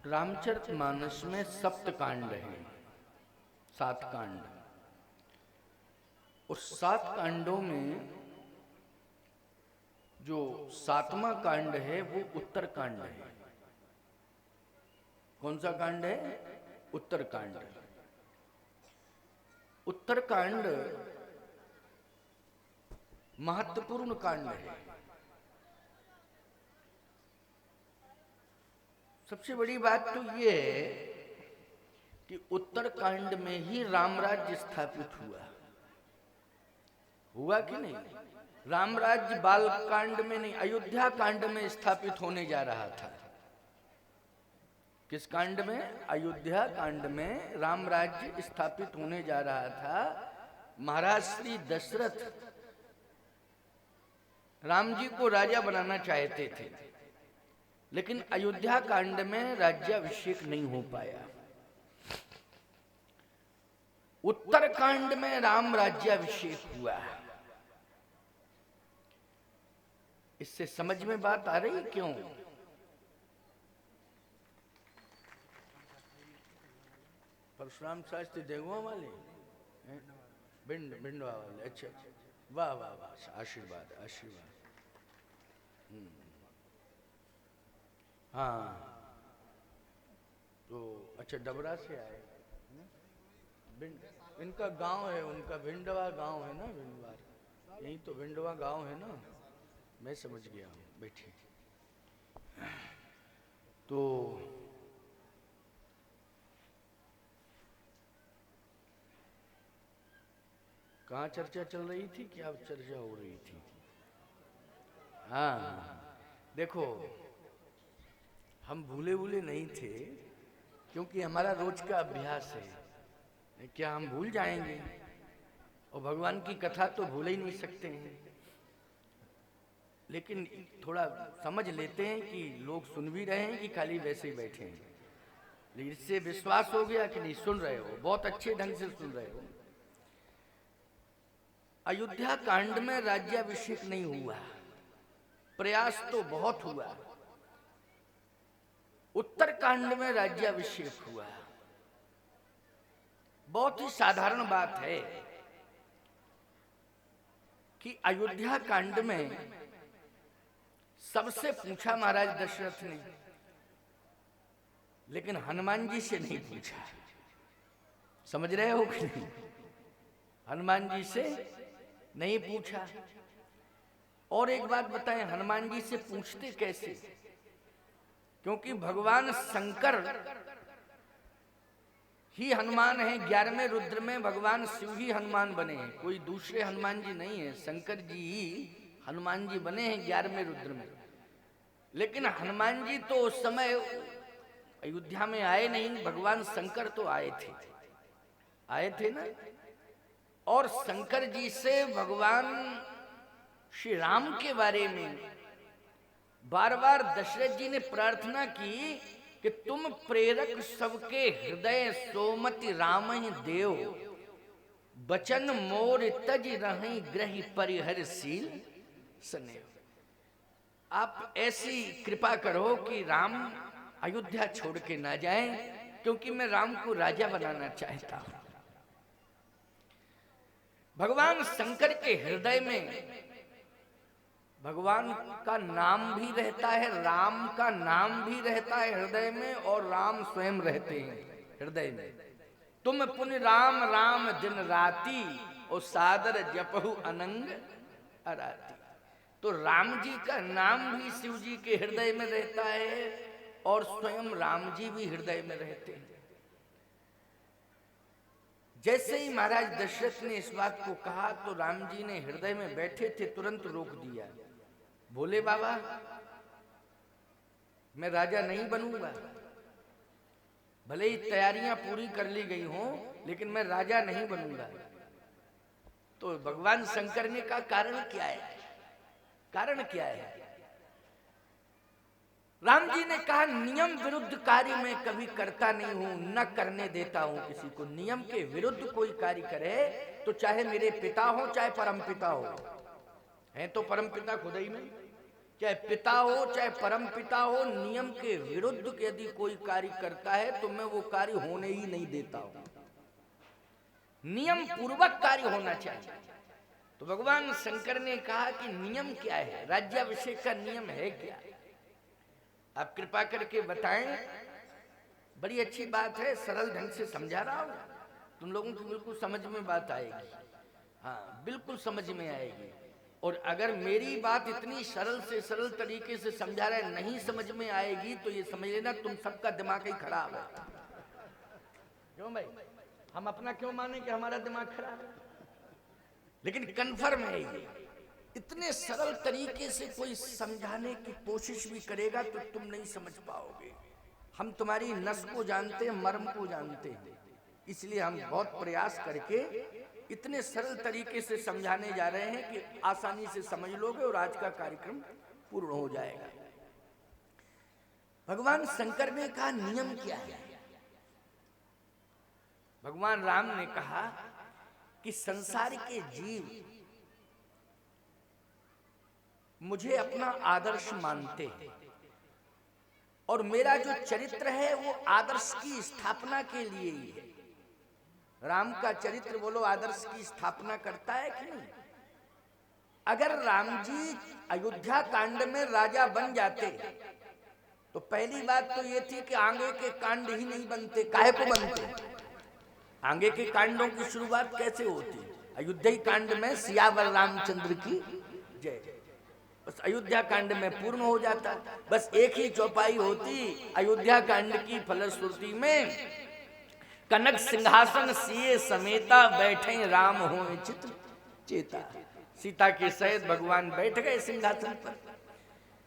रामचरितमानस में सप्त कांड हैं, 7 कांड। और 7 कांडों में जो 7वां कांड है वो उत्तर कांड है। कौन सा कांड है? उत्तर कांड। उत्तर कांड महत्वपूर्ण कांड है। सबसे बड़ी बात तो ये है कि उत्तर कांड में ही रामराज्य स्थापित हुआ कि नहीं? रामराज्य बाल कांड में नहीं, अयोध्या कांड में स्थापित होने जा रहा था। किस कांड में? अयोध्या कांड में रामराज्य स्थापित होने जा रहा था। महाराज श्री दशरथ राम जी को राजा बनाना चाहते थे, लेकिन अयोध्या कांड में राज्याभिषेक नहीं हो पाया। उत्तर कांड में राम राज्याभिषेक हुआ। इससे समझ में बात आ रही? क्यों? परशुराम शास्त्री देगुआ वाले, भिंडवा वाले। अच्छा, वाह वाह वाह, आशीर्वाद आशीर्वाद। हाँ, तो अच्छा, डबरा से आए। इनका गांव है, उनका भिंडवा गांव है ना, भिंडवा। यही तो भिंडवा गांव है ना, मैं समझ गया हूँ। बैठिए। तो कहाँ चर्चा चल रही थी? क्या चर्चा हो रही थी? हाँ, देखो, हम भूले नहीं थे, क्योंकि हमारा रोज का अभ्यास है। क्या हम भूल जाएंगे? और भगवान की कथा तो भूल ही नहीं सकते हैं, लेकिन थोड़ा समझ लेते हैं कि लोग सुन भी रहे हैं कि खाली वैसे ही बैठे हैं। लेकिन इससे विश्वास हो गया कि नहीं, सुन रहे हो, बहुत अच्छे ढंग से सुन रहे हो। अयोध्या कांड में राज्याभिषेक नहीं हुआ, प्रयास तो बहुत हुआ। उत्तर कांड में राज्याभिषेक हुआ। बहुत ही साधारण बात है कि अयोध्या कांड में सबसे पूछा महाराज दशरथ ने, लेकिन हनुमान जी से नहीं पूछा। समझ रहे हो कि नहीं? हनुमान जी से नहीं पूछा। और एक बात बताएं, हनुमान जी से पूछते कैसे? क्योंकि भगवान शंकर ही हनुमान है। 11वें रुद्र में भगवान शिव ही हनुमान बने हैं, कोई दूसरे हनुमान जी नहीं है। शंकर जी ही हनुमान जी बने हैं 11वें रुद्र में। लेकिन हनुमान जी तो उस समय अयोध्या में आए नहीं, भगवान शंकर तो आए थे ना। और शंकर जी से भगवान श्री राम के बारे में बार बार दशरथ जी ने प्रार्थना की कि तुम प्रेरक सबके हृदय सोमति राम देव, बचन मोर तज रहि ग्रहि परिहरशील सनेव। आप ऐसी कृपा करो कि राम अयोध्या छोड़ के ना जाएं, क्योंकि मैं राम को राजा बनाना चाहता हूं। भगवान शंकर के हृदय में भगवान का नाम भी रहता है, राम का नाम भी रहता है हृदय में, और राम स्वयं रहते हैं हृदय में। तुम पुन राम राम दिन राती, और सादर जपहु अनंग अराती। तो राम जी का नाम भी शिव जी के हृदय में रहता है, और स्वयं राम जी भी हृदय में रहते हैं। जैसे ही महाराज दशरथ ने इस बात को कहा, तो राम जी ने हृदय में बैठे थे तुरंत रोक दिया। बोले, बाबा, मैं राजा नहीं बनूंगा। भले ही तैयारियां पूरी कर ली गई हों, लेकिन मैं राजा नहीं बनूंगा। तो भगवान शंकर ने कहा, कारण क्या है? कारण क्या है? राम जी ने कहा, नियम विरुद्ध कार्य मैं कभी करता नहीं हूं, न करने देता हूं किसी को। नियम के विरुद्ध कोई कार्य करे, तो चाहे मेरे पिता हो चाहे परम पिता हो, हैं तो परम पिता खुद ही में, चाहे पिता हो चाहे परम पिता हो, नियम के विरुद्ध यदि कोई कार्य करता है तो मैं वो कार्य होने ही नहीं देता हूं। नियम पूर्वक कार्य होना चाहिए। तो भगवान शंकर ने कहा कि नियम क्या है, राज्याभिषेक का नियम है क्या, आप कृपा करके बताएं। बड़ी अच्छी बात है, सरल ढंग से समझा रहा हूं, तुम लोगों को बिल्कुल समझ में बात आएगी। हाँ, बिल्कुल समझ में आएगी। और अगर मेरी बात इतनी सरल से सरल तरीके से समझा रहे नहीं समझ में आएगी तो ये समझ लेना तुम सबका दिमाग ही खराब है। क्यों भाई, हम अपना क्यों माने कि हमारा दिमाग खराब है, लेकिन कन्फर्म है ये। इतने सरल तरीके से कोई समझाने की कोशिश भी करेगा तो तुम नहीं समझ पाओगे। हम तुम्हारी नस को जानते हैं, मर्म को जानते हैं, इसलिए हम बहुत प्रयास करके इतने सरल तरीके से समझाने जा रहे हैं कि आसानी से समझ लोगे और आज का कार्यक्रम पूर्ण हो जाएगा। भगवान शंकर ने कहा नियम क्या है। भगवान राम ने कहा कि संसार के जीव मुझे अपना आदर्श मानते हैं और मेरा जो चरित्र है वो आदर्श की स्थापना के लिए ही है। राम का चरित्र बोलो आदर्श की स्थापना करता है कि नहीं। अगर राम जी अयोध्या कांड में राजा बन जाते तो पहली बात तो ये थी कि आगे के कांड ही नहीं बनते। काहे को बनते, आगे के कांडों की शुरुआत कैसे होती, अयोध्या कांड में सियावर रामचंद्र की जय, बस अयोध्या कांड में पूर्ण हो जाता। बस एक ही चौपाई होती अयोध्या कांड की फलश्रुति में, कनक सिंहासन सिए समेता बैठे राम होए चित्र चेता। सीता के सहित भगवान बैठ गए सिंहासन पर,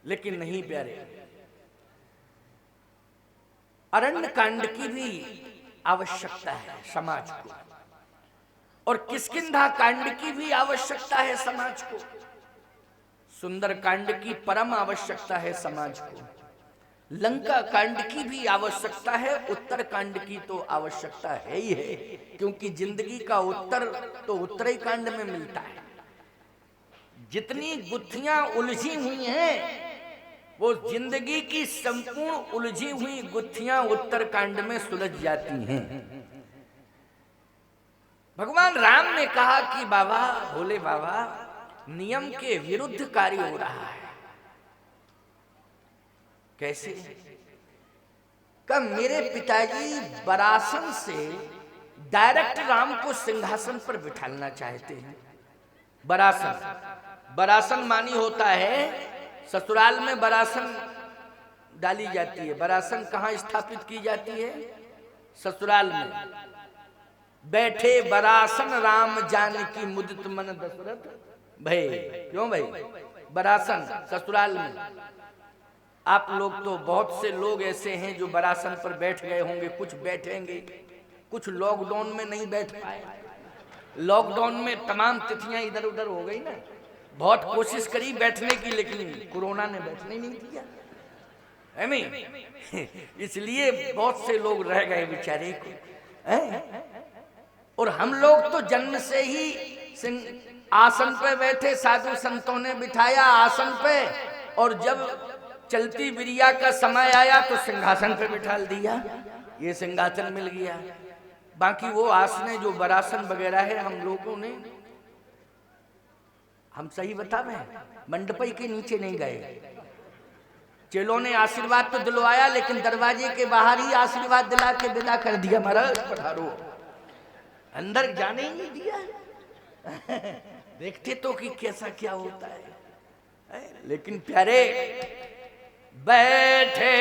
लेकिन नहीं प्यारे, अरण्य कांड की भी आवश्यकता है समाज को, और किष्किंधा कांड की भी आवश्यकता है समाज को, सुंदर कांड की परम आवश्यकता है समाज को, लंका कांड की भी आवश्यकता है, उत्तर कांड की तो आवश्यकता है ही है, क्योंकि जिंदगी का उत्तर तो उत्तरी कांड में मिलता है। जितनी गुत्थियां उलझी हुई हैं वो जिंदगी की संपूर्ण उलझी हुई गुत्थियां उत्तर कांड में सुलझ जाती हैं। भगवान राम ने कहा कि बाबा, भोले बाबा, नियम के विरुद्ध कार्य हो रहा है। कैसे? कब मेरे पिताजी बरासन से डायरेक्ट राम को सिंहासन पर बिठाना चाहते हैं। बरासन, बरासन मानी होता है ससुराल में बरासन डाली जाती है। बरासन कहाँ स्थापित की जाती है? ससुराल में। बैठे बरासन राम जानकी मुदित मन दशरथ भय। क्यों भाई? बरासन ससुराल में। आप लोग तो बहुत से लोग ऐसे हैं जो बरासन पर बैठ गए होंगे, कुछ बैठेंगे, कुछ लॉकडाउन में नहीं बैठ पाए। लॉकडाउन में तमाम तिथियां इधर उधर हो गई ना, बहुत कोशिश करी बैठने की, लेकिन कोरोना ने बैठने नहीं दिया, है नहीं? इसलिए बहुत से लोग रह गए बेचारे को। और हम लोग तो जन्म से ही आसन पे बैठे, साधु संतों ने बिठाया आसन पे, और जब चलती बिरिया का समय आया तो सिंहासन पे बिठा दिया, ये सिंहासन मिल गया। बाकी वो आसने जो बरासन वगैरह है हम लोगों ने, हम सही बता रहे, मंडपई के नीचे नहीं गए। चेलों ने आशीर्वाद तो दिलवाया, लेकिन दरवाजे के बाहर ही आशीर्वाद दिला के विदा कर दिया, महाराज पधारो, अंदर जाने ही नहीं दिया। देखते तो कि कैसा क्या होता है। लेकिन प्यारे, बैठे